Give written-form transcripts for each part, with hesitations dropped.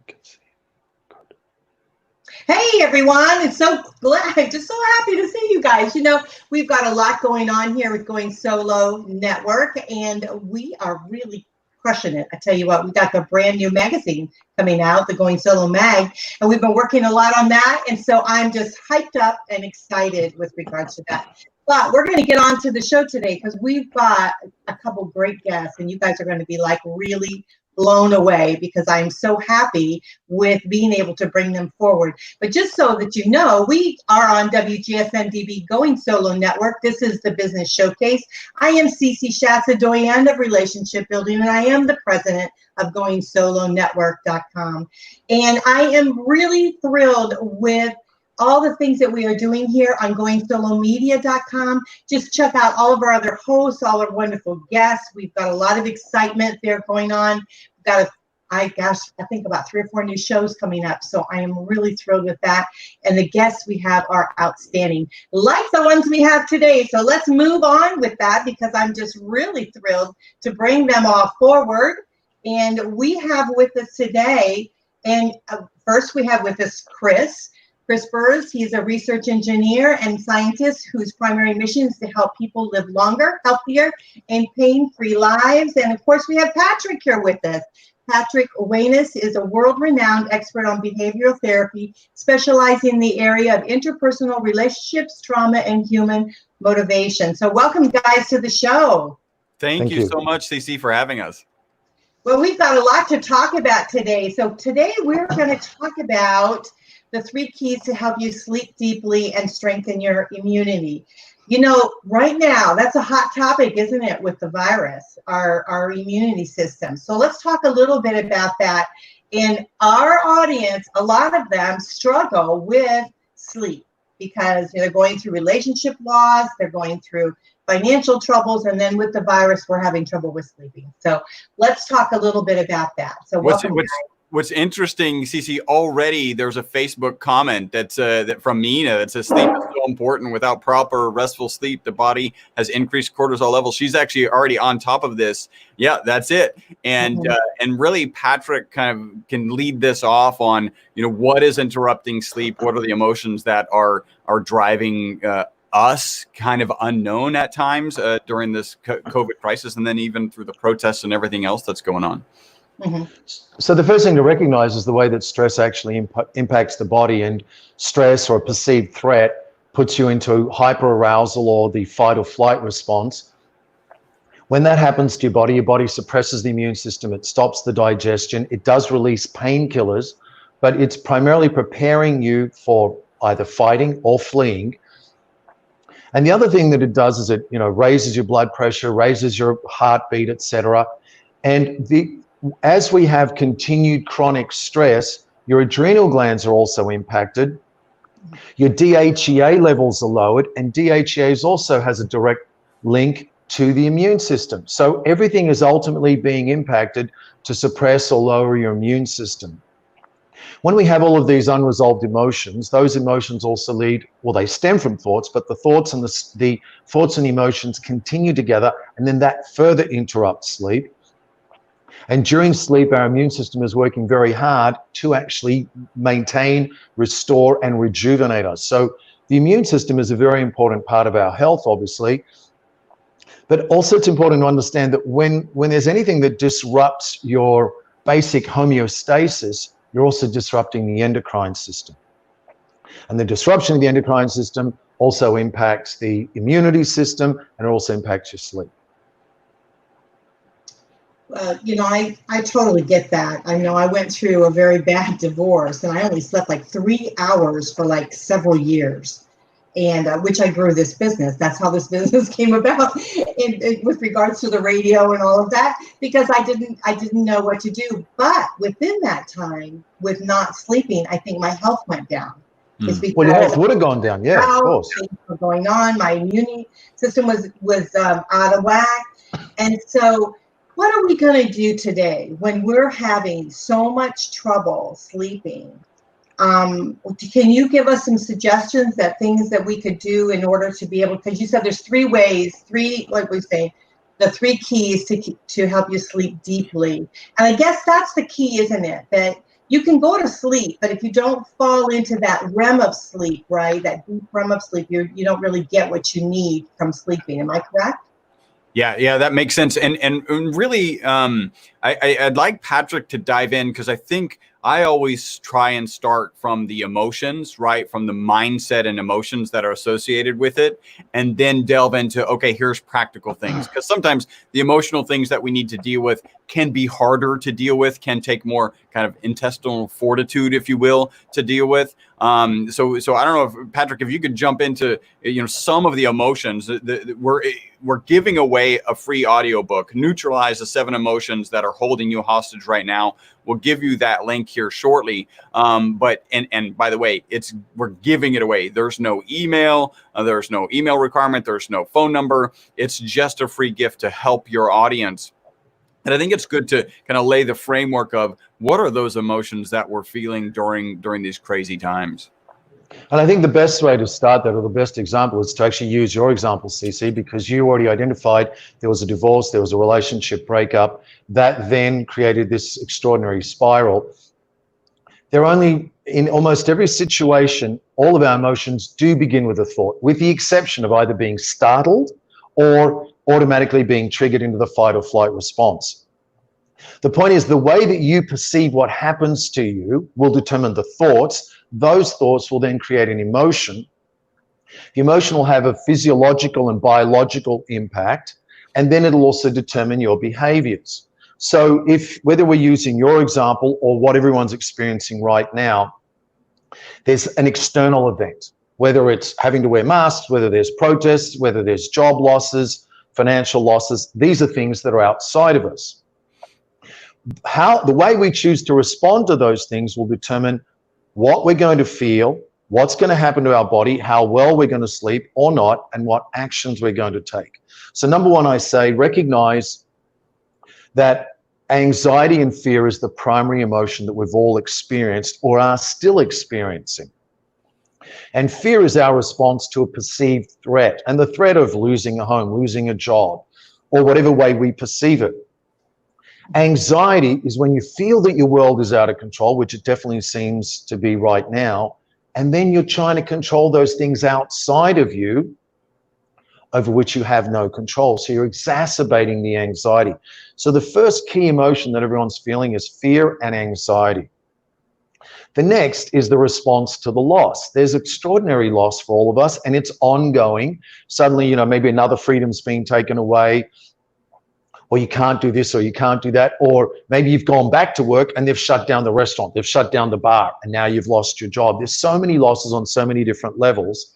can see. Good. Hey everyone, it's so glad, just so happy to see you guys. You know, we've got a lot going on here with Going Solo Network, and we are really crushing it. I tell you what, we got the brand new magazine coming out, the Going Solo Mag, and we've been working a lot on that, and so I'm just hyped up and excited with regards to that. But we're going to get on to the show today because we've got a couple great guests, and you guys are going to be like really blown away because I'm so happy with being able to bring them forward. But just so that you know, we are on WGSN-DB Going Solo Network. This is the Business Showcase. I am Cece Schatz, a doyen of relationship building, and I am the president of GoingSoloNetwork.com. And I am really thrilled with all the things that we are doing here on GoingSoloMedia.com. Just check out all of our other hosts, all our wonderful guests. We've got a lot of excitement there going on. We've got, I think about 3 or 4 new shows coming up. So I am really thrilled with that. And the guests we have are outstanding, like the ones we have today. So let's move on with that because I'm just really thrilled to bring them all forward. And we have with us today, and first we have with us Chris Burres. He's a research engineer and scientist whose primary mission is to help people live longer, healthier, and pain-free lives. And of course, we have Patrick here with us. Patrick Wanis is a world-renowned expert on behavioral therapy, specializing in the area of interpersonal relationships, trauma, and human motivation. So welcome, guys, to the show. Thank you so much, CC, for having us. Well, we've got a lot to talk about today. So today we're going to talk about the 3 keys to help you sleep deeply and strengthen your immunity. You know, right now, that's a hot topic, isn't it, with the virus, our immunity system. So let's talk a little bit about that. In our audience, a lot of them struggle with sleep because they're going through relationship loss, they're going through financial troubles, and then with the virus, we're having trouble with sleeping. So let's talk a little bit about that. So What's interesting, Cece, already there's a Facebook comment that's that from Mina that says sleep is so important. Without proper restful sleep, the body has increased cortisol levels. She's actually already on top of this. Yeah, that's it. And and really, Patrick kind of can lead this off on, you know, what is interrupting sleep? What are the emotions that are driving us kind of unknown at times during this COVID crisis, and then even through the protests and everything else that's going on. So the first thing to recognize is the way that stress actually impacts the body, and stress or a perceived threat puts you into hyperarousal or the fight or flight response. When that happens to your body suppresses the immune system, it stops the digestion, it does release painkillers, but it's primarily preparing you for either fighting or fleeing. And the other thing that it does is it, you know, raises your blood pressure, raises your heartbeat, etc. And as we have continued chronic stress, your adrenal glands are also impacted. Your DHEA levels are lowered, and DHEA also has a direct link to the immune system. So everything is ultimately being impacted to suppress or lower your immune system. When we have all of these unresolved emotions, those emotions also lead, well, they stem from thoughts, but the thoughts and the thoughts and emotions continue together, and then that further interrupts sleep. And during sleep, our immune system is working very hard to actually maintain, restore, and rejuvenate us. So the immune system is a very important part of our health, obviously. But also it's important to understand that when there's anything that disrupts your basic homeostasis, you're also disrupting the endocrine system. And the disruption of the endocrine system also impacts the immunity system, and it also impacts your sleep. You know, I totally get that. I know I went through a very bad divorce, and I only slept like 3 hours for like several years, and which I grew this business. That's how this business came about, with regards to the radio and all of that, because I didn't know what to do. But within that time, with not sleeping, I think my health went down. Well, your health would have gone down, yeah, of course. Things were going on. My immune system was out of whack, and so. What are we going to do today when we're having so much trouble sleeping? Can you give us some suggestions things that we could do in order to be able, because you said there's 3 ways, the 3 keys to help you sleep deeply. And I guess that's the key, isn't it? That you can go to sleep, but if you don't fall into that REM of sleep, right, that deep REM of sleep, you don't really get what you need from sleeping. Am I correct? Yeah, that makes sense. And really, I'd like Patrick to dive in, because I think I always try and start from the emotions, right? From the mindset and emotions that are associated with it, and then delve into, okay, here's practical things. Because sometimes the emotional things that we need to deal with can be harder to deal with, can take more kind of intestinal fortitude, if you will, to deal with. So I don't know if Patrick, if you could jump into, some of the emotions. We're giving away a free audiobook, Neutralize the 7 Emotions That Are Holding You Hostage Right Now. We'll give you that link here shortly. But by the way, we're giving it away. There's no email. There's no email requirement. There's no phone number. It's just a free gift to help your audience. And I think it's good to kind of lay the framework of what are those emotions that we're feeling during these crazy times. And I think the best way to start that, or the best example, is to actually use your example, CC, because you already identified there was a divorce, there was a relationship breakup that then created this extraordinary spiral. In almost every situation, all of our emotions do begin with a thought, with the exception of either being startled or automatically being triggered into the fight or flight response. The point is, the way that you perceive what happens to you will determine the thoughts. Those thoughts will then create an emotion. The emotion will have a physiological and biological impact, and then it'll also determine your behaviors. So whether we're using your example or what everyone's experiencing right now, there's an external event, whether it's having to wear masks, whether there's protests, whether there's job losses, financial losses. These are things that are outside of us. The way we choose to respond to those things will determine what we're going to feel, what's going to happen to our body, how well we're going to sleep or not, and what actions we're going to take. So number one, I say recognize that anxiety and fear is the primary emotion that we've all experienced or are still experiencing. And fear is our response to a perceived threat, and the threat of losing a home, losing a job, or whatever way we perceive it. Anxiety is when you feel that your world is out of control, which it definitely seems to be right now, and then you're trying to control those things outside of you over which you have no control. So you're exacerbating the anxiety. So the first key emotion that everyone's feeling is fear and anxiety. The next is the response to the loss. There's extraordinary loss for all of us, and it's ongoing. Suddenly, maybe another freedom's being taken away, or you can't do this, or you can't do that, or maybe you've gone back to work and they've shut down the restaurant, they've shut down the bar, and now you've lost your job. There's so many losses on so many different levels.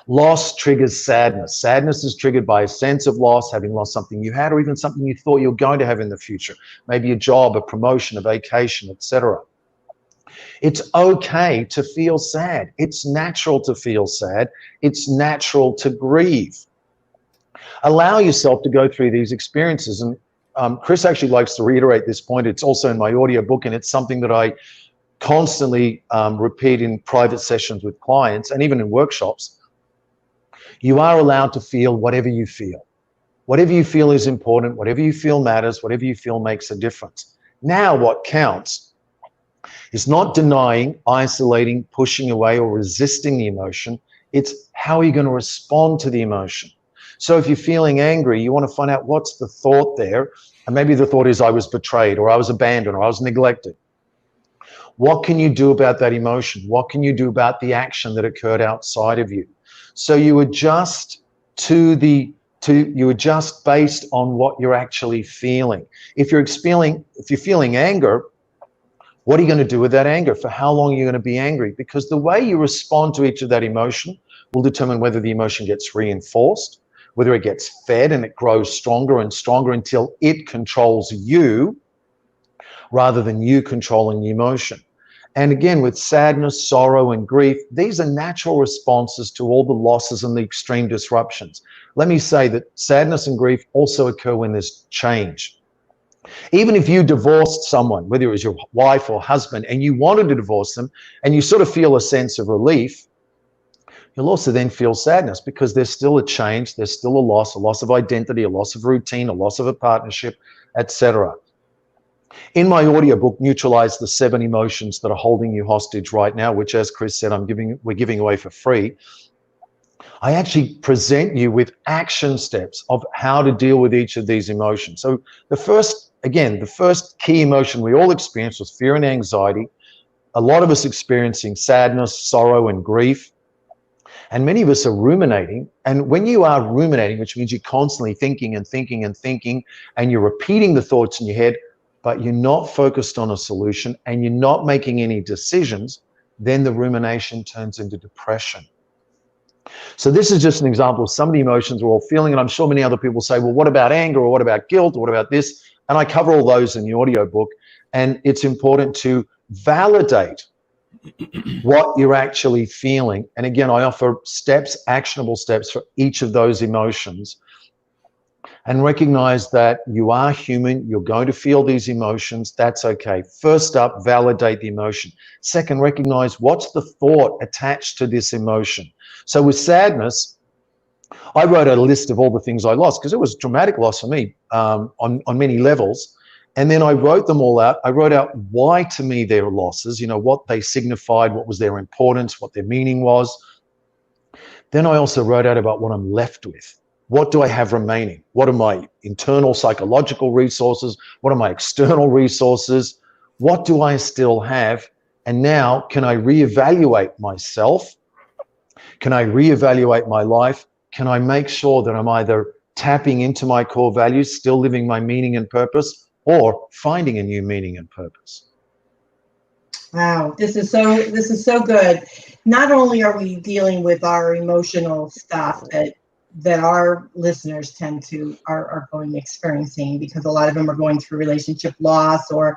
Loss triggers sadness. Sadness is triggered by a sense of loss, having lost something you had, or even something you thought you were going to have in the future, maybe a job, a promotion, a vacation, etc. It's okay to feel sad. It's natural to feel sad. It's natural to grieve. Allow yourself to go through these experiences. And Chris actually likes to reiterate this point. It's also in my audio book, and it's something that I constantly repeat in private sessions with clients and even in workshops. You are allowed to feel whatever you feel. Whatever you feel is important. Whatever you feel matters. Whatever you feel makes a difference. Now what counts is not denying, isolating, pushing away, or resisting the emotion. It's how are you going to respond to the emotion. So if you're feeling angry, you want to find out what's the thought there. And maybe the thought is I was betrayed, or I was abandoned, or I was neglected. What can you do about that emotion? What can you do about the action that occurred outside of you? So you adjust you adjust based on what you're actually feeling. If you're feeling anger, what are you going to do with that anger? For how long are you going to be angry? Because the way you respond to each of that emotion will determine whether the emotion gets reinforced, whether it gets fed and it grows stronger and stronger until it controls you rather than you controlling the emotion. And again, with sadness, sorrow, and grief, these are natural responses to all the losses and the extreme disruptions. Let me say that sadness and grief also occur when there's change. Even if you divorced someone, whether it was your wife or husband, and you wanted to divorce them, and you sort of feel a sense of relief, you'll also then feel sadness because there's still a change, there's still a loss of identity, a loss of routine, a loss of a partnership, etc. In my audiobook, Neutralize the 7 Emotions That Are Holding You Hostage Right Now, which, as Chris said, we're giving away for free. I actually present you with action steps of how to deal with each of these emotions. So the first key emotion we all experience was fear and anxiety. A lot of us experiencing sadness, sorrow, and grief. And many of us are ruminating. And when you are ruminating, which means you're constantly thinking and thinking and thinking, and you're repeating the thoughts in your head, but you're not focused on a solution and you're not making any decisions, then the rumination turns into depression. So this is just an example of some of the emotions we're all feeling. And I'm sure many other people say, well, what about anger, or what about guilt, or what about this? And I cover all those in the audiobook. And it's important to validate what you're actually feeling. And again, I offer steps, actionable steps for each of those emotions. And recognize that you are human. You're going to feel these emotions. That's okay. First up, validate the emotion. Second, recognize what's the thought attached to this emotion. So with sadness, I wrote a list of all the things I lost because it was a dramatic loss for me on many levels. And then I wrote them all out. I wrote out why to me they were losses, what they signified, what was their importance, what their meaning was. Then I also wrote out about what I'm left with. What do I have remaining? What are my internal psychological resources? What are my external resources? What do I still have? And now, can I reevaluate myself? Can I reevaluate my life? Can I make sure that I'm either tapping into my core values, still living my meaning and purpose, or finding a new meaning and purpose? Wow, this is so good. Not only are we dealing with our emotional stuff that our listeners are experiencing, because a lot of them are going through relationship loss or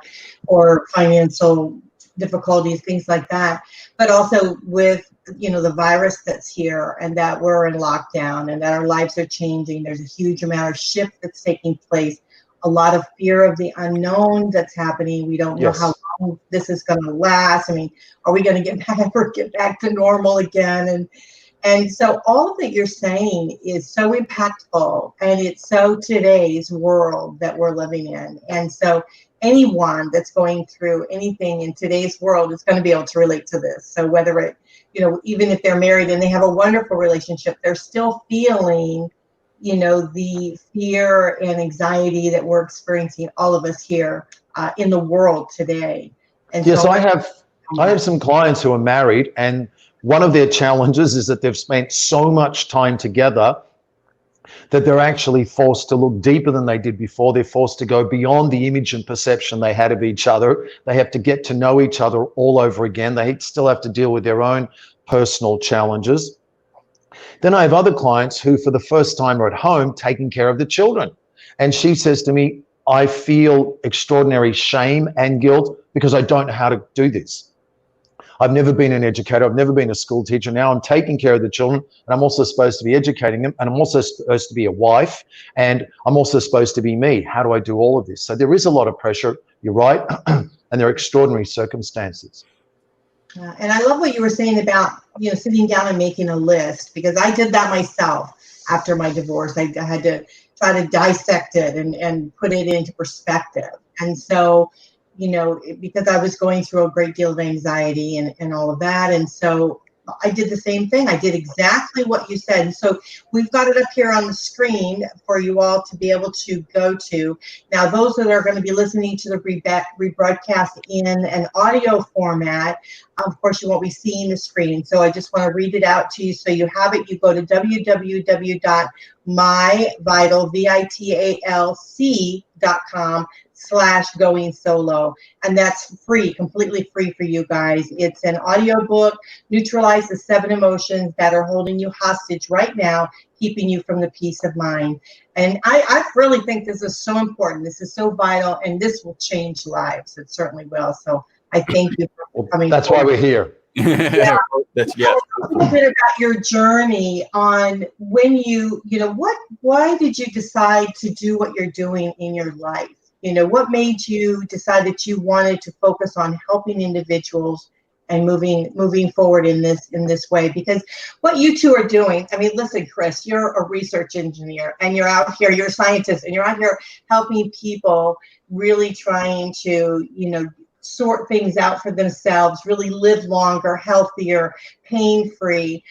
financial difficulties, things like that, but also with the virus that's here, and that we're in lockdown, and that our lives are changing. There's a huge amount of shift that's taking place, a lot of fear of the unknown that's happening. We don't know how long this is going to last. I mean, are we going to get back to normal again? And so all of that you're saying is so impactful, and it's so today's world that we're living in. And so anyone that's going through anything in today's world is going to be able to relate to this. So whether it, even if they're married and they have a wonderful relationship, they're still feeling, the fear and anxiety that we're experiencing, all of us here in the world today. And yes, so I have some clients who are married, and one of their challenges is that they've spent so much time together that they're actually forced to look deeper than they did before. They're forced to go beyond the image and perception they had of each other. They have to get to know each other all over again. They still have to deal with their own personal challenges. Then I have other clients who, for the first time, are at home taking care of the children. And she says to me, I feel extraordinary shame and guilt because I don't know how to do this. I've never been an educator. I've never been a school teacher. Now I'm taking care of the children, and I'm also supposed to be educating them, and I'm also supposed to be a wife, and I'm also supposed to be me. How do I do all of this? So there is a lot of pressure. You're right. And there are extraordinary circumstances. And I love what you were saying about, sitting down and making a list, because I did that myself after my divorce. I had to try to dissect it and put it into perspective. And so, because I was going through a great deal of anxiety and all of that. And so I did the same thing. I did exactly what you said. So we've got it up here on the screen for you all to be able to go to. Now, those that are going to be listening to the rebroadcast in an audio format, of course, you won't be seeing the screen. So I just want to read it out to you so you have it. You go to www.myvitalc.com/going solo. And that's free, completely free for you guys. It's an audiobook, Neutralize the 7 Emotions That Are Holding You Hostage Right Now, keeping you from the peace of mind. And I really think this is so important. This is so vital, and this will change lives. It certainly will. So I thank you for coming. That's why we're here. Yeah. Tell us a little bit about your journey on when why did you decide to do what you're doing in your life? What made you decide that you wanted to focus on helping individuals and moving forward in this way. Because what you two are doing, I mean, listen, Chris, you're a research engineer, and you're out here, you're a scientist, and you're out here helping people, really trying to, you know, sort things out for themselves, really live longer, healthier, pain-free.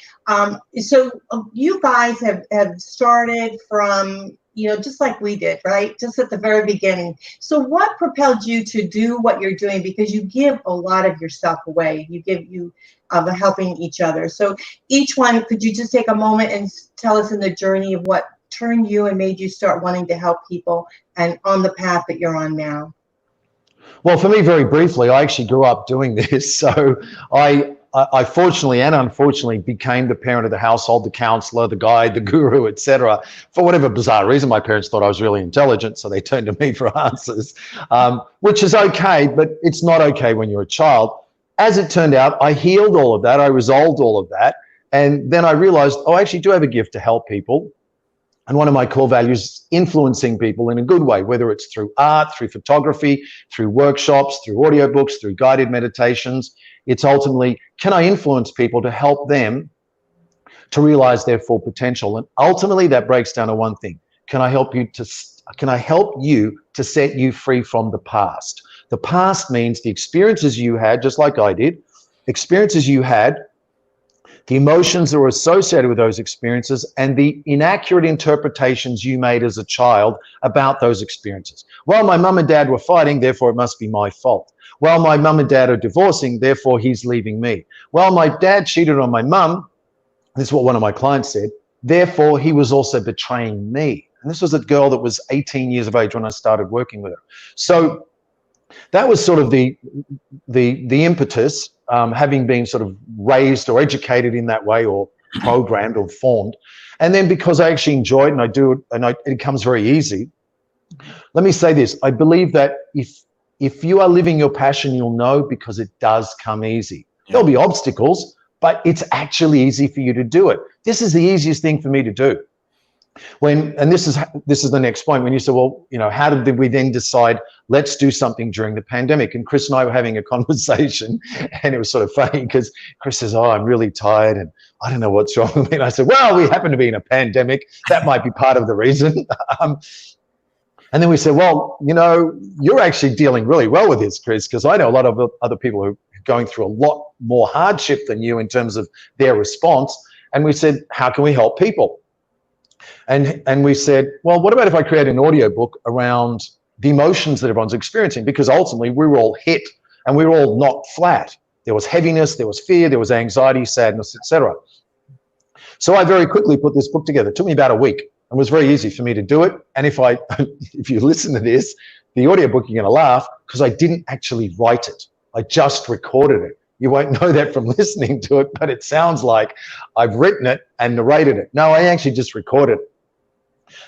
So you guys have started from, you know, just like we did, right? Just at the very beginning. So what propelled you to do what you're doing? Because you give a lot of yourself away. You helping each other. So each one, could you just take a moment and tell us in the journey of what turned you and made you start wanting to help people and on the path that you're on now? Well, for me, very briefly, I actually grew up doing this. So I fortunately and unfortunately became the parent of the household, the counselor, the guide, the guru, etc. For whatever bizarre reason, my parents thought I was really intelligent, so they turned to me for answers, which is okay, but it's not okay when you're a child. As it turned out, I healed all of that. I resolved all of that. And then I realized, oh, I actually do have a gift to help people. And one of my core values is influencing people in a good way, whether it's through art, through photography, through workshops, through audiobooks, through guided meditations. It's ultimately, can I influence people to help them to realize their full potential? And ultimately that breaks down to one thing. Can I help you to set you free from the past? The past means the experiences you had, just like I did, experiences you had, the emotions that were associated with those experiences, and the inaccurate interpretations you made as a child about those experiences. Well, my mum and dad were fighting, therefore it must be my fault. Well, my mum and dad are divorcing, therefore he's leaving me. Well, my dad cheated on my mum, this is what one of my clients said, therefore he was also betraying me. And this was a girl that was 18 years of age when I started working with her. So that was sort of the impetus, having been sort of raised or educated in that way, or programmed or formed. And then because I actually enjoy it and I do it and it comes very easy. Let me say this, I believe that if you are living your passion, you'll know, because it does come easy. Yeah. There'll be obstacles, but it's actually easy for you to do it. This is the easiest thing for me to do. And this is the next point, when you say, well, you know, how did we then decide, let's do something during the pandemic? And Chris and I were having a conversation, and it was sort of funny because Chris says, oh, I'm really tired and I don't know what's wrong with me. And I said, well, we happen to be in a pandemic. That might be part of the reason. And then we said, well, you know, you're actually dealing really well with this, Chris, because I know a lot of other people who are going through a lot more hardship than you in terms of their response. And we said, how can we help people? And we said, well, what about if I create an audiobook around the emotions that everyone's experiencing? Because ultimately we were all hit and we were all knocked flat. There was heaviness, there was fear, there was anxiety, sadness, etc. So I very quickly put this book together. It took me about a week. It was very easy for me to do it. And if you listen to this, the audiobook, you're going to laugh, because I didn't actually write it. I just recorded it. You won't know that from listening to it, but it sounds like I've written it and narrated it. No, I actually just recorded it.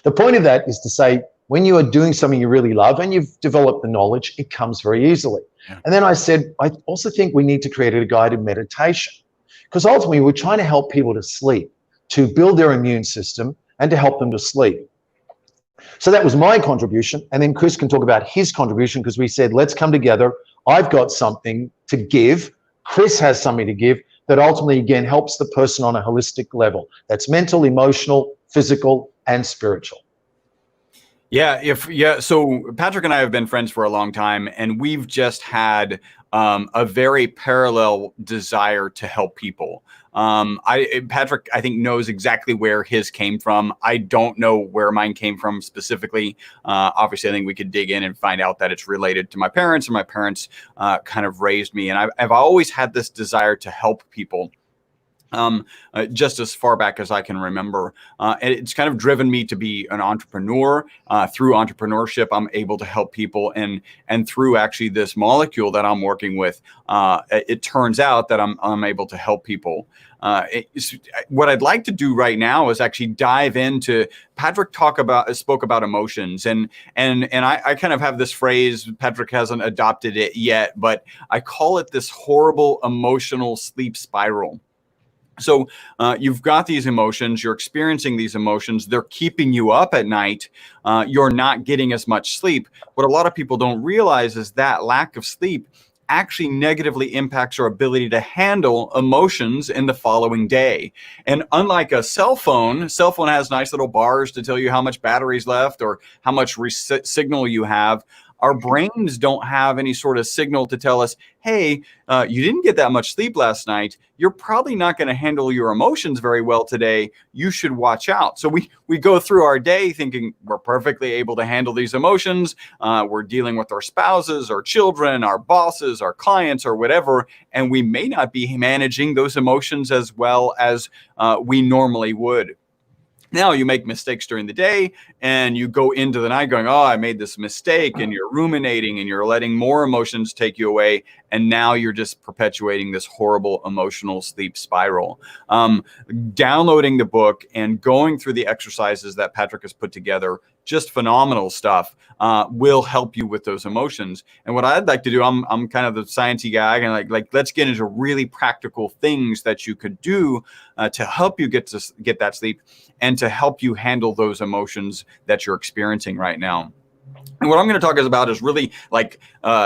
The point of that is to say, when you are doing something you really love and you've developed the knowledge, it comes very easily. Yeah. And then I said, I also think we need to create a guided meditation, because ultimately we're trying to help people to sleep, to build their immune system and to help them to sleep. So that was my contribution. And then Chris can talk about his contribution, because we said, let's come together. I've got something to give. Chris has something to give that ultimately, again, helps the person on a holistic level. That's mental, emotional, physical, and spiritual. Yeah. So Patrick and I have been friends for a long time, and we've just had a very parallel desire to help people. Patrick, I think, knows exactly where his came from. I don't know where mine came from specifically. Obviously, I think we could dig in and find out that it's related to my parents, and my parents kind of raised me. And I've always had this desire to help people. Just as far back as I can remember. And it's kind of driven me to be an entrepreneur. Through entrepreneurship, I'm able to help people. And through actually this molecule that I'm working with, it turns out that I'm able to help people. What I'd like to do right now is actually dive into, Patrick spoke about emotions, and I kind of have this phrase, Patrick hasn't adopted it yet, but I call it this horrible emotional sleep spiral. So you've got these emotions, you're experiencing these emotions, they're keeping you up at night, you're not getting as much sleep. What a lot of people don't realize is that lack of sleep actually negatively impacts our ability to handle emotions in the following day. And unlike a cell phone has nice little bars to tell you how much battery's left or how much signal you have. Our brains don't have any sort of signal to tell us, hey, you didn't get that much sleep last night. You're probably not going to handle your emotions very well today. You should watch out. So we go through our day thinking we're perfectly able to handle these emotions. We're dealing with our spouses, our children, our bosses, our clients, or whatever, and we may not be managing those emotions as well as we normally would. Now you make mistakes during the day and you go into the night going, oh, I made this mistake, and you're ruminating and you're letting more emotions take you away. And now you're just perpetuating this horrible emotional sleep spiral. Downloading the book and going through the exercises that Patrick has put together, just phenomenal stuff, will help you with those emotions. And what I'd like to do, I'm kind of the sciencey guy, and like let's get into really practical things that you could do to help you get that sleep and to help you handle those emotions that you're experiencing right now. And what I'm going to talk about is really like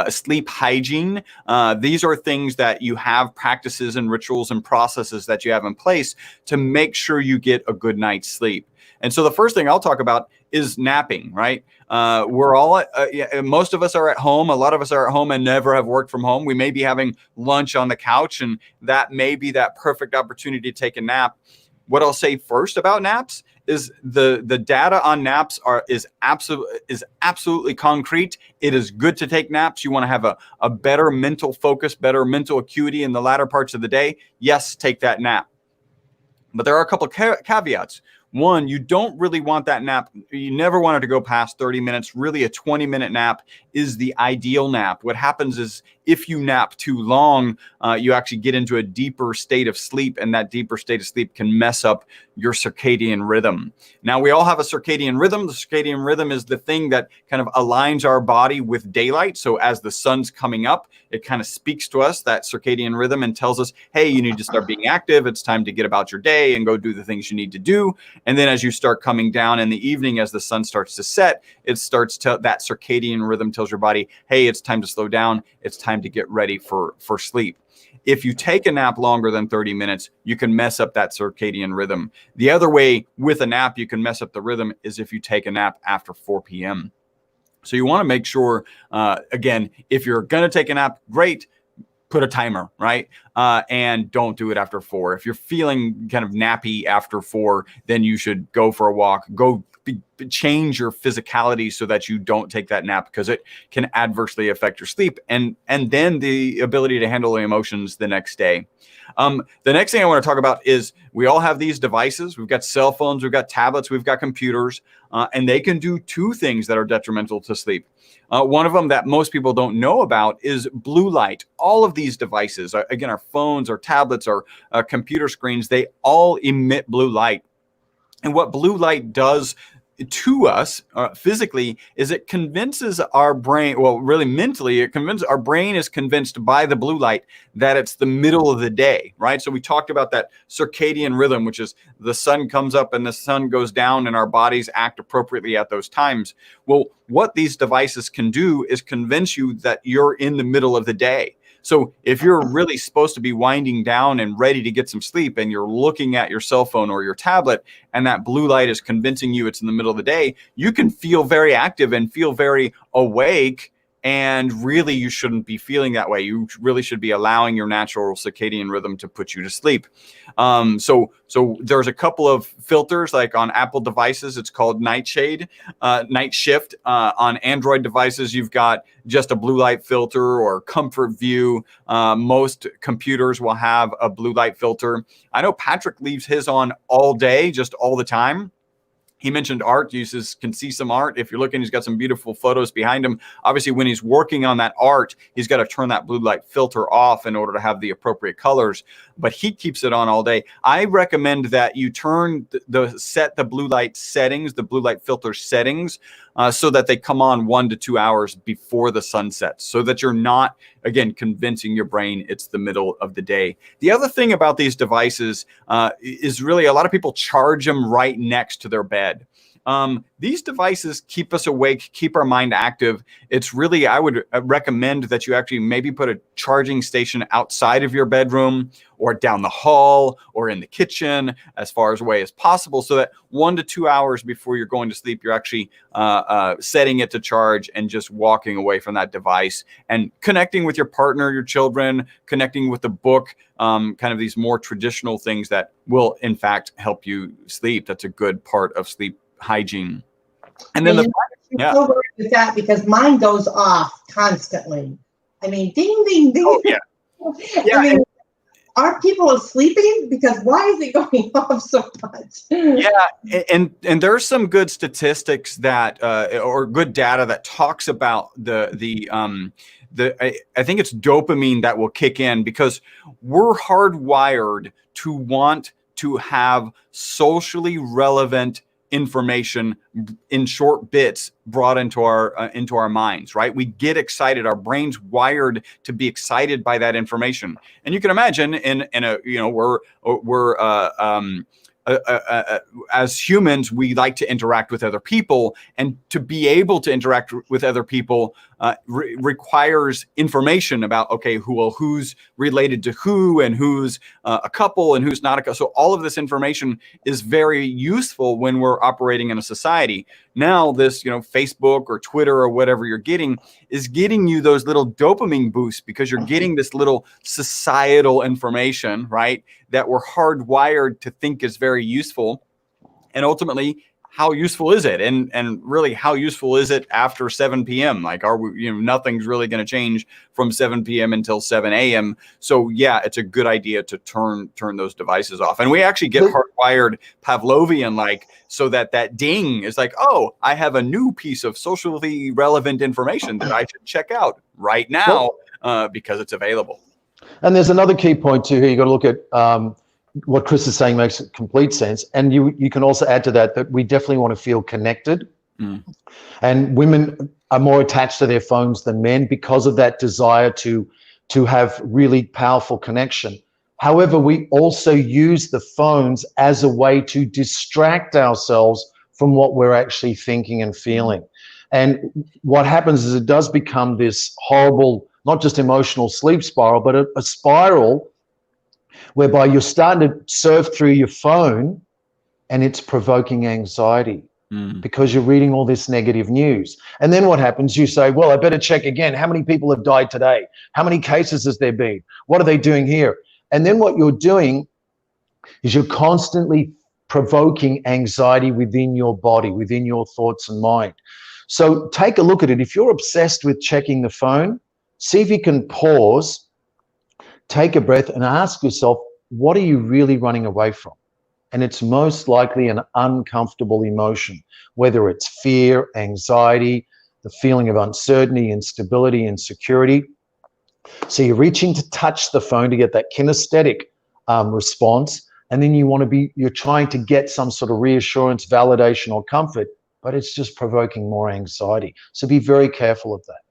sleep hygiene. These are things that you have, practices and rituals and processes that you have in place to make sure you get a good night's sleep. And so the first thing I'll talk about is napping, right? We're all, most of us are at home. A lot of us are at home and never have worked from home. We may be having lunch on the couch, and that may be that perfect opportunity to take a nap. What I'll say first about naps is the data on naps is absolutely concrete. It is good to take naps. You want to have a better mental focus, better mental acuity in the latter parts of the day. Yes, take that nap. But there are a couple of caveats. One, you don't really want that nap. You never want it to go past 30 minutes. Really, a 20-minute nap is the ideal nap. What happens is if you nap too long, you actually get into a deeper state of sleep, and that deeper state of sleep can mess up your circadian rhythm. Now, we all have a circadian rhythm. The circadian rhythm is the thing that kind of aligns our body with daylight. So as the sun's coming up, it kind of speaks to us, that circadian rhythm, and tells us, hey, you need to start being active. It's time to get about your day and go do the things you need to do. And then as you start coming down in the evening, as the sun starts to set, it starts to, that circadian rhythm tells your body, hey, it's time to slow down. It's time to get ready for sleep. If you take a nap longer than 30 minutes, you can mess up that circadian rhythm. The other way with a nap you can mess up the rhythm is if you take a nap after 4 p.m. So you want to make sure, again, if you're going to take a nap, great, put a timer, right? And don't do it after 4. If you're feeling kind of nappy after 4, then you should go for a walk, change your physicality so that you don't take that nap, because it can adversely affect your sleep and then the ability to handle the emotions the next day. The next thing I want to talk about is we all have these devices. We've got cell phones, we've got tablets, we've got computers, and they can do 2 things that are detrimental to sleep. One of them that most people don't know about is blue light. All of these devices, again, our phones, our tablets, our computer screens, they all emit blue light. And what blue light does to us physically is it convinces our brain, well, really mentally, our brain is convinced by the blue light that it's the middle of the day, right? So we talked about that circadian rhythm, which is the sun comes up and the sun goes down and our bodies act appropriately at those times. Well, what these devices can do is convince you that you're in the middle of the day. So if you're really supposed to be winding down and ready to get some sleep and you're looking at your cell phone or your tablet and that blue light is convincing you it's in the middle of the day, you can feel very active and feel very awake. And really, you shouldn't be feeling that way. You really should be allowing your natural circadian rhythm to put you to sleep. So there's a couple of filters, like on Apple devices, it's called Nightshade, Night Shift. On Android devices, you've got just a blue light filter or Comfort View. Most computers will have a blue light filter. I know Patrick leaves his on all day, just all the time. He mentioned art, can see some art. If you're looking, he's got some beautiful photos behind him. Obviously, when he's working on that art, he's got to turn that blue light filter off in order to have the appropriate colors, but he keeps it on all day. I recommend that you turn set the blue light settings, the blue light filter settings, so that they come on 1 to 2 hours before the sun sets, so that you're not, again, convincing your brain it's the middle of the day. The other thing about these devices is really a lot of people charge them right next to their bed. These devices keep us awake, keep our mind active. It's really, I would recommend that you actually maybe put a charging station outside of your bedroom or down the hall or in the kitchen as far away as possible, so that 1 to 2 hours before you're going to sleep, you're actually setting it to charge and just walking away from that device and connecting with your partner, your children, connecting with the book, kind of these more traditional things that will in fact help you sleep. That's a good part of sleep hygiene. And then I'm so worried with that because mine goes off constantly. I mean, ding, ding, ding. Oh, yeah. I mean, are people sleeping? Because why is it going off so much? Yeah, and there's some good statistics that or good data that talks about I think it's dopamine that will kick in, because we're hardwired to want to have socially relevant information in short bits brought into our minds, right? We get excited. Our brain's wired to be excited by that information. And you can imagine in a, you know, we're as humans, we like to interact with other people, and to be able to interact with other people requires information about, okay, who's related to who, and who's a couple and who's not a couple. So all of this information is very useful when we're operating in a society. Now this, Facebook or Twitter or whatever you're getting is getting you those little dopamine boosts, because you're getting this little societal information, right, that we're hardwired to think is very useful. And ultimately, how useful is it? And really, how useful is it after 7 p.m.? Like, are we, nothing's really going to change from 7 p.m. until 7 a.m. So yeah, it's a good idea to turn those devices off. And we actually get hardwired Pavlovian, like, so that ding is like, oh, I have a new piece of socially relevant information that I should check out right now because it's available. And there's another key point too here. You got to look at what Chris is saying makes complete sense. And you can also add to that we definitely want to feel connected. And women are more attached to their phones than men because of that desire to have really powerful connection. However, we also use the phones as a way to distract ourselves from what we're actually thinking and feeling. And what happens is it does become this horrible, not just emotional sleep spiral, but a spiral whereby you're starting to surf through your phone and it's provoking anxiety because you're reading all this negative news. And then what happens? You say, well, I better check again. How many people have died today? How many cases has there been? What are they doing here? And then what you're doing is you're constantly provoking anxiety within your body, within your thoughts and mind. So take a look at it. If you're obsessed with checking the phone, see if you can pause, take a breath, and ask yourself, what are you really running away from? And it's most likely an uncomfortable emotion, whether it's fear, anxiety, the feeling of uncertainty, instability, insecurity. So you're reaching to touch the phone to get that kinesthetic response, and then you're trying to get some sort of reassurance, validation, or comfort, but it's just provoking more anxiety. So be very careful of that.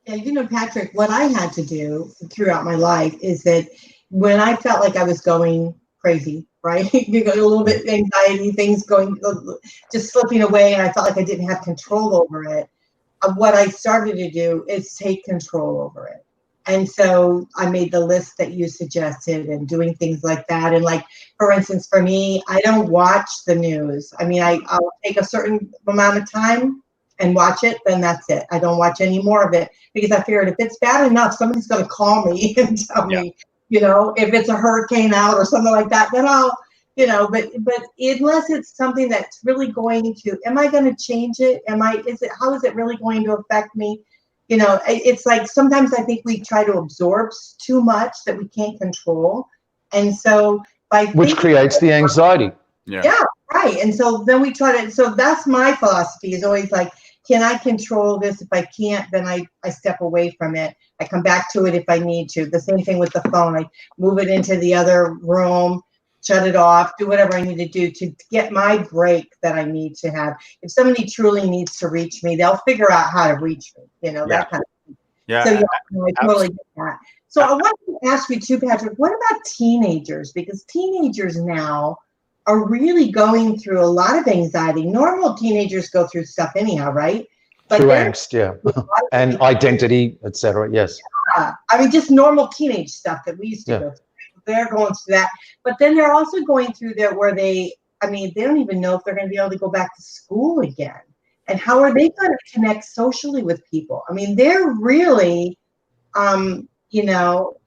Yeah, Patrick, what I had to do throughout my life is that when I felt like I was going crazy, right? A little bit anxiety, things going, just slipping away, and I felt like I didn't have control over it. What I started to do is take control over it. And so I made the list that you suggested and doing things like that. And like, for instance, for me, I don't watch the news. I mean, I'll take a certain amount of time and watch it, then that's it. I don't watch any more of it because I figured if it's bad enough, somebody's going to call me and tell me, if it's a hurricane out or something like that, then I'll, but unless it's something that's really going to, am I going to change it? How is it really going to affect me? It's like sometimes I think we try to absorb too much that we can't control. And so which creates the anxiety. Yeah, right. And so then we try to, so that's my philosophy is always like, can I control this? If I can't, then I step away from it. I come back to it if I need to. The same thing with the phone. I move it into the other room, shut it off, do whatever I need to do to get my break that I need to have. If somebody truly needs to reach me, they'll figure out how to reach me, that kind of thing. Yeah. So I totally get that. So I wanted to ask you too, Patrick, what about teenagers? Because teenagers now are really going through a lot of anxiety. Normal teenagers go through stuff anyhow, right? But through angst, yeah, and identity, etc. Yes. I mean, just normal teenage stuff that we used to go through. They're going through that, but then they're also going through there where they don't even know if they're going to be able to go back to school again. And how are they going to connect socially with people? I mean, they're really,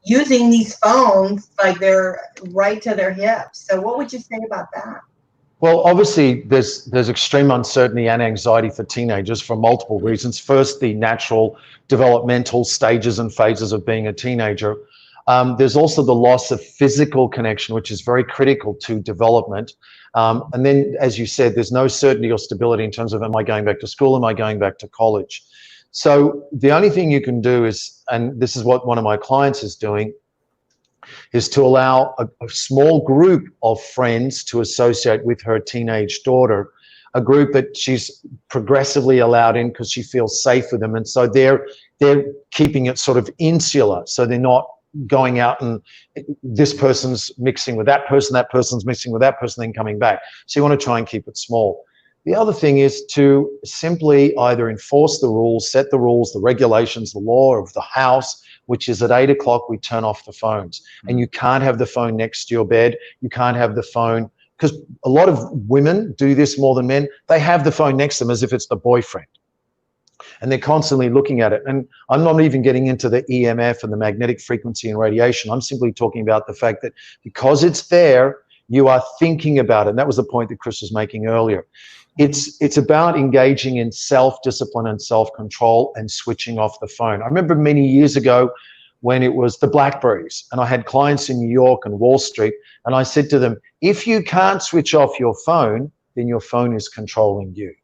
using these phones like they're right to their hips. So what would you say about that? Well, obviously, there's extreme uncertainty and anxiety for teenagers for multiple reasons. First, the natural developmental stages and phases of being a teenager. There's also the loss of physical connection, which is very critical to development. And then, as you said, there's no certainty or stability in terms of, am I going back to school? Am I going back to college? So the only thing you can do is, and this is what one of my clients is doing, is to allow a small group of friends to associate with her teenage daughter, a group that she's progressively allowed in because she feels safe with them. And so they're keeping it sort of insular. So they're not going out and this person's mixing with that person's mixing with that person, then coming back. So you want to try and keep it small. The other thing is to simply either enforce the rules, set the rules, the regulations, the law of the house, which is at 8 o'clock, we turn off the phones. And you can't have the phone next to your bed. You can't have the phone, because a lot of women do this more than men. They have the phone next to them as if it's the boyfriend. And they're constantly looking at it. And I'm not even getting into the EMF and the magnetic frequency and radiation. I'm simply talking about the fact that because it's there, you are thinking about it. And that was the point that Chris was making earlier. It's about engaging in self-discipline and self-control and switching off the phone. I remember many years ago when it was the BlackBerries, and I had clients in New York and Wall Street, and I said to them, if you can't switch off your phone, then your phone is controlling you.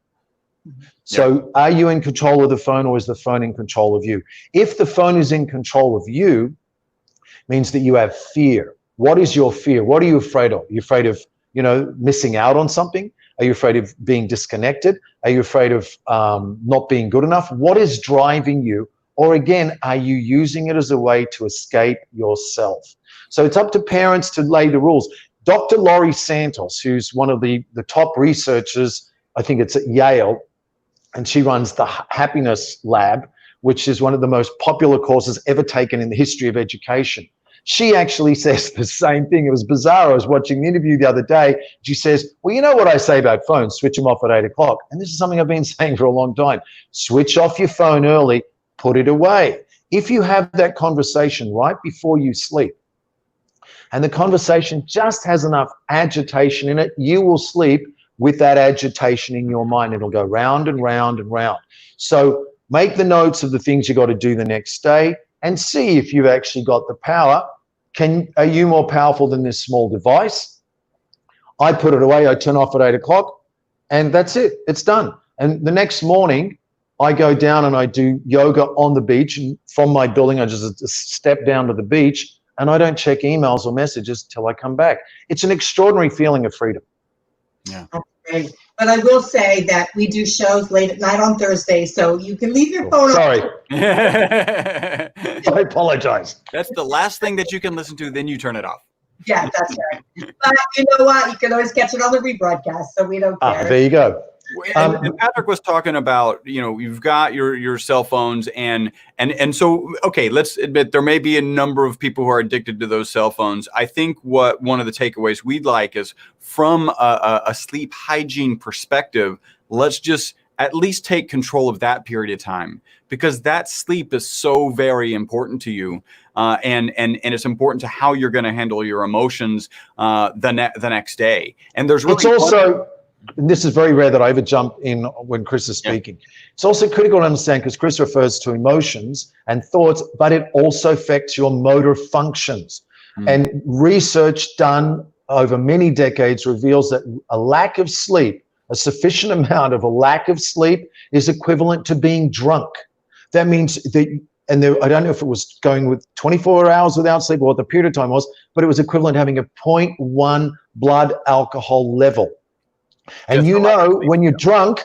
So are you in control of the phone, or is the phone in control of you? If the phone is in control of you, it means that you have fear. What is your fear? What are you afraid of? Are you afraid of, missing out on something? Are you afraid of being disconnected? Are you afraid of not being good enough? What is driving you? Or again, are you using it as a way to escape yourself? So it's up to parents to lay the rules. Dr. Laurie Santos, who's one of the top researchers, I think it's at Yale, and she runs the Happiness Lab, which is one of the most popular courses ever taken in the history of education. She actually says the same thing. It was bizarre. I was watching the interview the other day. She says, well, you know what I say about phones, switch them off at 8 o'clock. And this is something I've been saying for a long time. Switch off your phone early, put it away. If you have that conversation right before you sleep, and the conversation just has enough agitation in it, you will sleep with that agitation in your mind. It'll go round and round and round. So make the notes of the things you got to do the next day and see if you've actually got the power. Are you more powerful than this small device? I put it away. I turn off at 8 o'clock and that's it. It's done. And the next morning I go down and I do yoga on the beach, and from my building, I just step down to the beach and I don't check emails or messages till I come back. It's an extraordinary feeling of freedom. Yeah. Okay. But I will say that we do shows late at night on Thursday, so you can leave your phone Sorry. on. I apologize. That's the last thing that you can listen to, then you turn it off. Yeah, that's right. But you know what? You can always catch it on the rebroadcast, so we don't care. There you go. And Patrick was talking about, you've got your cell phones and so, okay, let's admit there may be a number of people who are addicted to those cell phones. I think one of the takeaways we'd like is from a sleep hygiene perspective, let's just at least take control of that period of time, because that sleep is so very important to you. And it's important to how you're going to handle your emotions the next day. And there's really it's also, and this is very rare that I ever jump in when Chris is speaking. Yeah. It's also critical to understand, because Chris refers to emotions and thoughts, but it also affects your motor functions. And research done over many decades reveals that a lack of sleep, a sufficient amount of a lack of sleep, is equivalent to being drunk. That means that, and I don't know if it was going with 24 hours without sleep or what the period of time was, but it was equivalent to having a 0.1 blood alcohol level. And when you're drunk,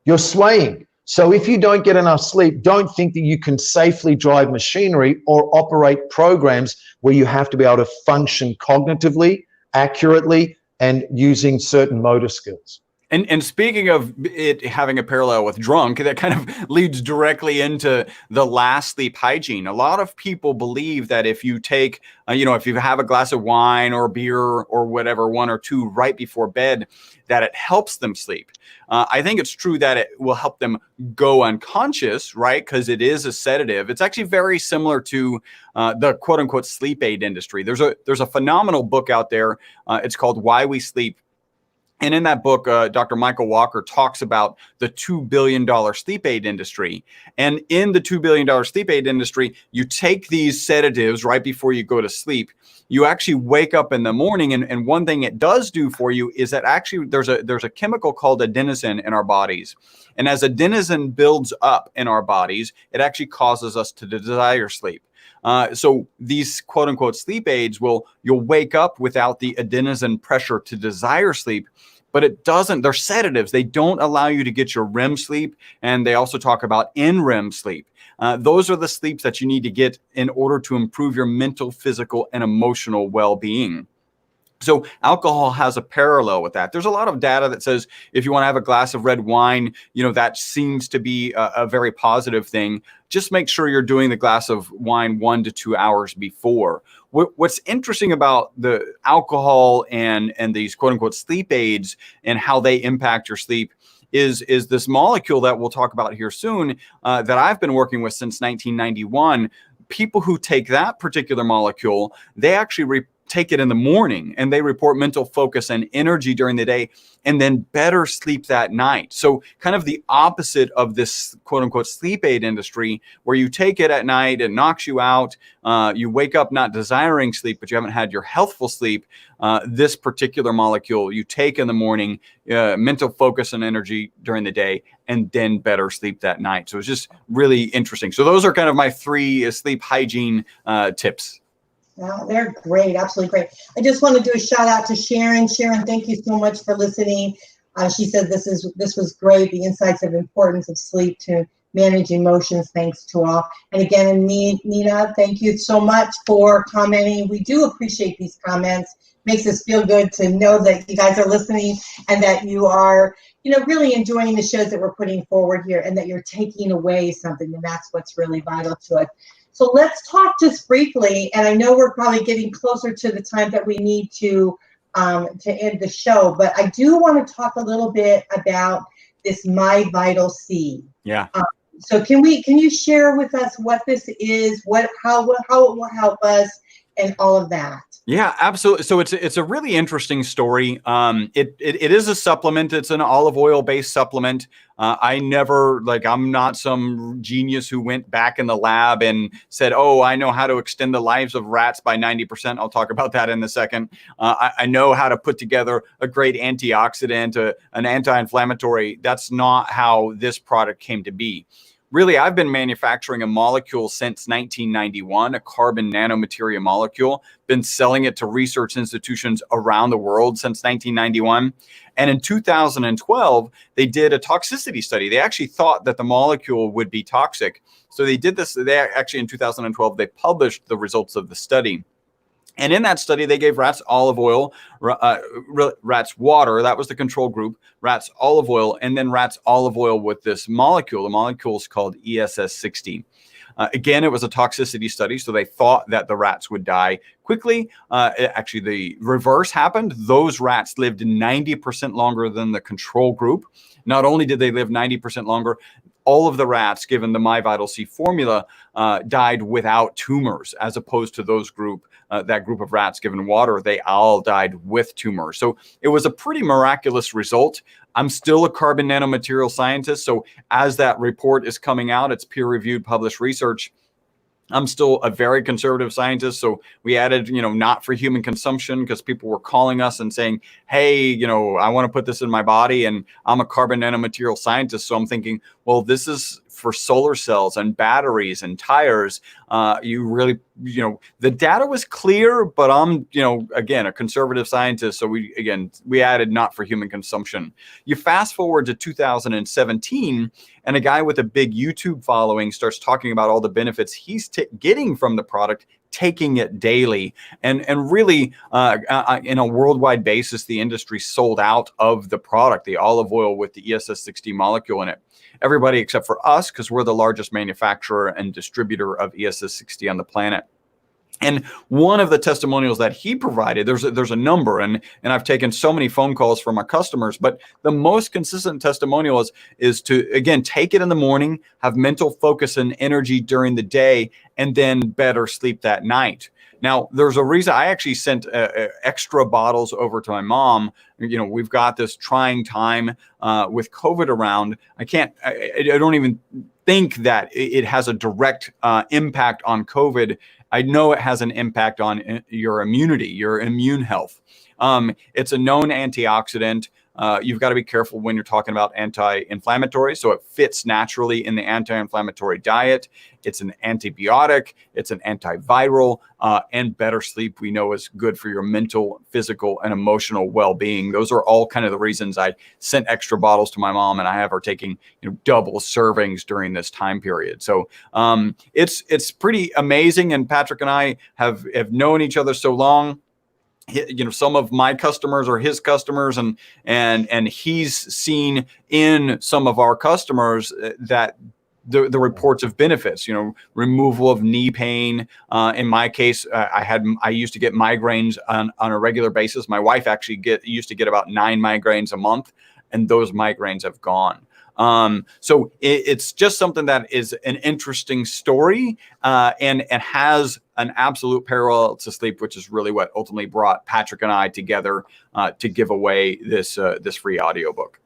you're swaying. So if you don't get enough sleep, don't think that you can safely drive machinery or operate programs where you have to be able to function cognitively, accurately, and using certain motor skills. And speaking of it having a parallel with drunk, that kind of leads directly into the last sleep hygiene. A lot of people believe that if you take, if you have a glass of wine or beer or whatever, one or two right before bed, that it helps them sleep. I think it's true that it will help them go unconscious, right? Because it is a sedative. It's actually very similar to the quote unquote sleep aid industry. There's a phenomenal book out there. It's called Why We Sleep. And in that book, Dr. Michael Walker talks about the $2 billion sleep aid industry. And in the $2 billion sleep aid industry, you take these sedatives right before you go to sleep. You actually wake up in the morning, and one thing it does do for you is that actually there's a chemical called adenosine in our bodies. And as adenosine builds up in our bodies, it actually causes us to desire sleep. So these quote unquote sleep aids you'll wake up without the adenosine pressure to desire sleep, but it doesn't, they're sedatives. They don't allow you to get your REM sleep. And they also talk about NREM sleep. Those are the sleeps that you need to get in order to improve your mental, physical, and emotional well-being. So alcohol has a parallel with that. There's a lot of data that says if you want to have a glass of red wine, that seems to be a very positive thing. Just make sure you're doing the glass of wine 1 to 2 hours before. What's interesting about the alcohol and these quote unquote sleep aids and how they impact your sleep is this molecule that we'll talk about here soon that I've been working with since 1991. People who take that particular molecule, they actually take it in the morning and they report mental focus and energy during the day and then better sleep that night. So kind of the opposite of this quote unquote sleep aid industry where you take it at night, it knocks you out. You wake up not desiring sleep, but you haven't had your healthful sleep. This particular molecule you take in the morning, mental focus and energy during the day, and then better sleep that night. So it's just really interesting. So those are kind of my 3 sleep hygiene tips. Wow, they're great, absolutely great. I just want to do a shout out to Sharon. Sharon, thank you so much for listening. She said this was great. The insights of importance of sleep to manage emotions. Thanks to all. And again, Nina, thank you so much for commenting. We do appreciate these comments. Makes us feel good to know that you guys are listening and that you are, really enjoying the shows that we're putting forward here and that you're taking away something. And that's what's really vital to us. So let's talk just briefly, and I know we're probably getting closer to the time that we need to end the show, but I do want to talk a little bit about this My Vital C. Yeah. So can you share with us what this is, how it will help us, and all of that? Yeah, absolutely. So it's a really interesting story. It is a supplement. It's an olive oil based supplement. I'm not some genius who went back in the lab and said, oh, I know how to extend the lives of rats by 90%. I'll talk about that in a second. I know how to put together a great antioxidant, an anti-inflammatory. That's not how this product came to be. Really, I've been manufacturing a molecule since 1991, a carbon nanomaterial molecule, been selling it to research institutions around the world since 1991. And in 2012, they did a toxicity study. They actually thought that the molecule would be toxic. So they did this. They actually, in 2012, they published the results of the study. And in that study, they gave rats olive oil, rats water. That was the control group. Rats olive oil, and then rats olive oil with this molecule. The molecule is called ESS60. Again, it was a toxicity study, so they thought that the rats would die quickly. Actually, the reverse happened. Those rats lived 90% longer than the control group. Not only did they live 90% longer, all of the rats given the My Vital C formula died without tumors, as opposed to that group of rats given water, they all died with tumors. So it was a pretty miraculous result. I'm still a carbon nanomaterial scientist. So as that report is coming out, it's peer-reviewed, published research. I'm still a very conservative scientist. So we added, not for human consumption, because people were calling us and saying, hey, I want to put this in my body, and I'm a carbon nanomaterial scientist. So I'm thinking, well, this is for solar cells and batteries and tires. You really, the data was clear, but I'm, again, a conservative scientist. So we added not for human consumption. You fast forward to 2017, and a guy with a big YouTube following starts talking about all the benefits he's getting from the product, taking it daily. And really, in a worldwide basis, the industry sold out of the product, the olive oil with the ESS60 molecule in it. Everybody except for us, because we're the largest manufacturer and distributor of ESS60 on the planet. And one of the testimonials that he provided, there's a number, and I've taken so many phone calls from our customers, but the most consistent testimonial is to, again, take it in the morning, have mental focus and energy during the day, and then better sleep that night. Now, there's a reason I actually sent extra bottles over to my mom. You know, we've got this trying time with COVID around. I don't even think that it has a direct impact on COVID. I know it has an impact on your immunity, your immune health. It's a known antioxidant. You've got to be careful when you're talking about anti-inflammatory. So it fits naturally in the anti-inflammatory diet. It's an antibiotic. It's an antiviral. And better sleep, we know, is good for your mental, physical, and emotional well-being. Those are all kind of the reasons I sent extra bottles to my mom, and I have her taking double servings during this time period. So it's pretty amazing. And Patrick and I have known each other so long. Some of my customers are his customers, and he's seen in some of our customers that the reports of benefits, removal of knee pain. In my case, I used to get migraines on a regular basis. My wife actually used to get about 9 migraines a month, and those migraines have gone. So it's just something that is an interesting story, and has an absolute parallel to sleep, which is really what ultimately brought Patrick and I together to give away this free audiobook.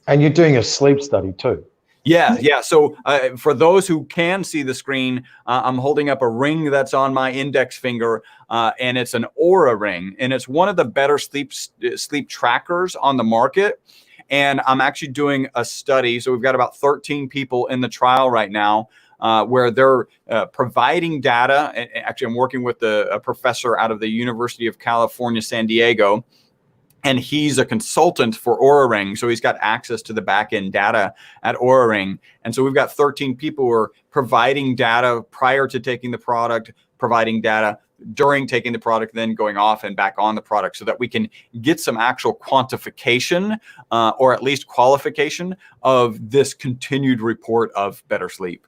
And you're doing a sleep study too. Yeah. So for those who can see the screen, I'm holding up a ring that's on my index finger, and it's an Aura ring, and it's one of the better sleep trackers on the market. And I'm actually doing a study. So we've got about 13 people in the trial right now, where they're providing data. Actually, I'm working with a professor out of the University of California, San Diego, and he's a consultant for Aura Ring. So he's got access to the back-end data at Aura Ring. And so we've got 13 people who are providing data prior to taking the product, providing data during taking the product, then going off and back on the product, so that we can get some actual quantification or at least qualification of this continued report of better sleep.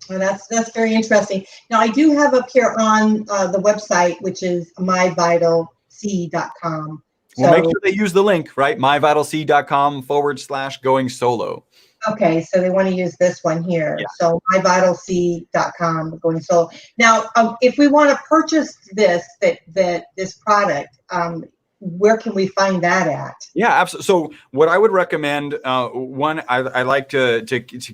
Well, that's very interesting. Now, I do have up here on the website, which is myvitalc.com. Well, make sure they use the link, right? myvitalc.com/going solo. Okay, so they want to use this one here. Yeah. So myvitalc.com, going solo. Now, if we want to purchase this product, where can we find that at? Yeah, absolutely. So what I would recommend, one, I like to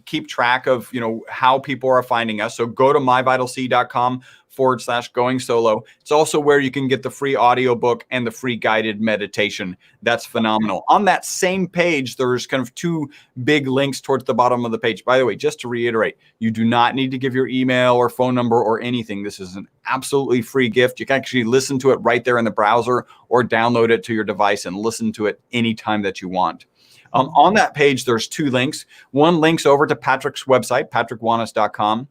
keep track of, how people are finding us. So go to myvitalc.com/going solo. It's also where you can get the free audiobook and the free guided meditation. That's phenomenal. On that same page, there's kind of 2 big links towards the bottom of the page. By the way, just to reiterate, you do not need to give your email or phone number or anything. This is an absolutely free gift. You can actually listen to it right there in the browser, or download it to your device and listen to it anytime that you want. On that page, there's 2 links. One links over to Patrick's website, patrickwanis.com.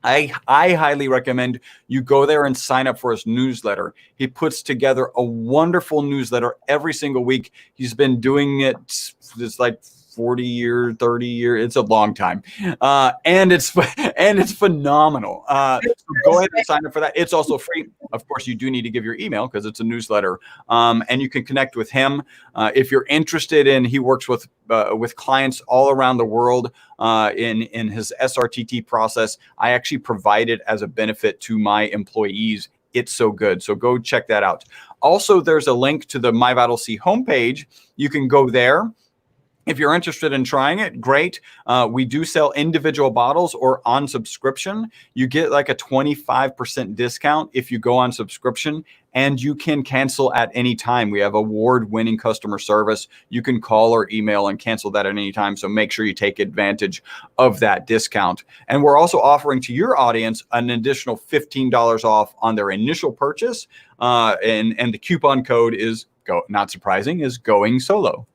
I highly recommend you go there and sign up for his newsletter. He puts together a wonderful newsletter every single week. He's been doing it, it's like 40 years, 30 years. It's a long time. And it's phenomenal. So go ahead and sign up for that. It's also free. Of course, you do need to give your email because it's a newsletter. And you can connect with him. If you're interested he works with clients all around the world in his SRTT process. I actually provide it as a benefit to my employees. It's so good. So go check that out. Also, there's a link to the MyVitalC homepage. You can go there. If you're interested in trying it, great. We do sell individual bottles or on subscription. You get like a 25% discount if you go on subscription, and you can cancel at any time. We have award-winning customer service. You can call or email and cancel that at any time. So make sure you take advantage of that discount. And we're also offering to your audience an additional $15 off on their initial purchase. And the coupon code is, not surprising, is going solo.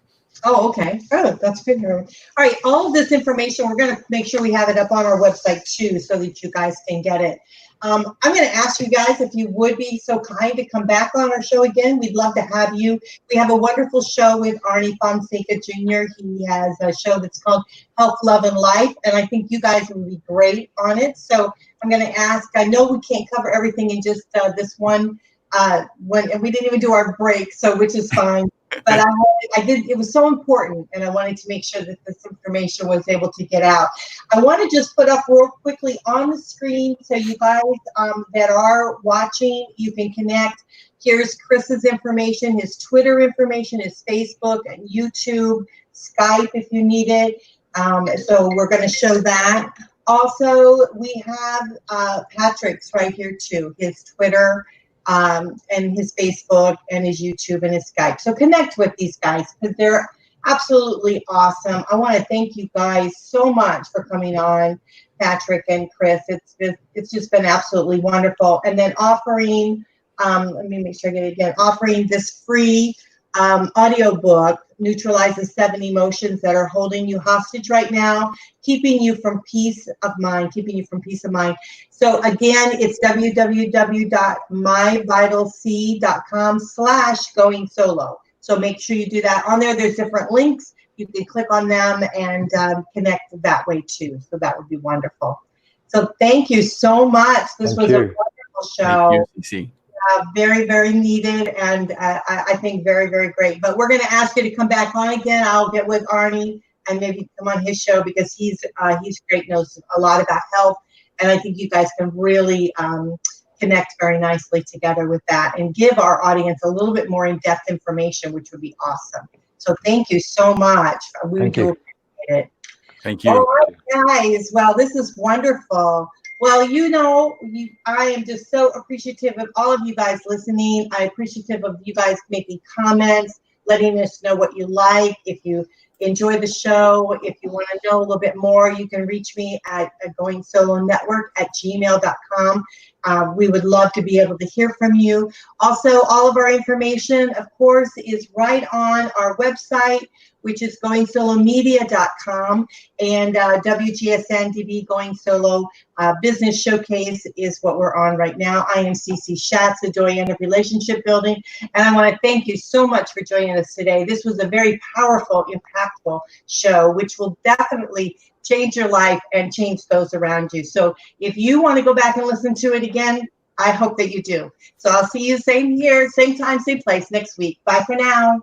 Oh, okay. Oh, that's good. All right. All of this information, we're going to make sure we have it up on our website too, so that you guys can get it. I'm going to ask you guys if you would be so kind to come back on our show again. We'd love to have you. We have a wonderful show with Arnie Fonseca Jr. He has a show that's called Health, Love, and Life, and I think you guys would be great on it. So I'm going to ask, I know we can't cover everything in just this one, and we didn't even do our break, so which is fine. But I did. It was so important, and I wanted to make sure that this information was able to get out. I want to just put up real quickly on the screen so you guys that are watching, you can connect. Here's Chris's information, his Twitter information, his Facebook, and YouTube, Skype if you need it. So we're going to show that. Also, we have Patrick's right here too, his Twitter. And his Facebook and his YouTube and his Skype. So connect with these guys because they're absolutely awesome. I want to thank you guys so much for coming on, Patrick and Chris. It's just been absolutely wonderful. And then offering, let me make sure I get it again, offering this free audio book, Neutralizes 7 Emotions That Are Holding You Hostage Right Now, keeping you from peace of mind. So again, it's www.myvitalc.com/going solo. So make sure you do that. On there, there's different links. You can click on them and connect that way too. So that would be wonderful. So thank you so much. This was a wonderful show. Thank you, CC. Very, very needed, and I think very, very great. But we're going to ask you to come back on again. I'll get with Arnie and maybe come on his show because he's great, knows a lot about health, and I think you guys can really connect very nicely together with that and give our audience a little bit more in-depth information, which would be awesome. So thank you so much. We do appreciate it. Thank you. All right, guys. Well, this is wonderful. Well, I am just so appreciative of all of you guys listening. I'm appreciative of you guys making comments, letting us know what you like. If you enjoy the show, if you want to know a little bit more, you can reach me at goingsolonetwork@gmail.com. We would love to be able to hear from you. Also, all of our information, of course, is right on our website, which is goingsolomedia.com, and WGSN-DB Going Solo Business Showcase is what we're on right now. I am CC Schatz, the Doyen of Relationship Building, and I want to thank you so much for joining us today. This was a very powerful, impactful show, which will definitely change your life and change those around you. So if you want to go back and listen to it again, I hope that you do. So I'll see you same here, same time, same place next week. Bye for now.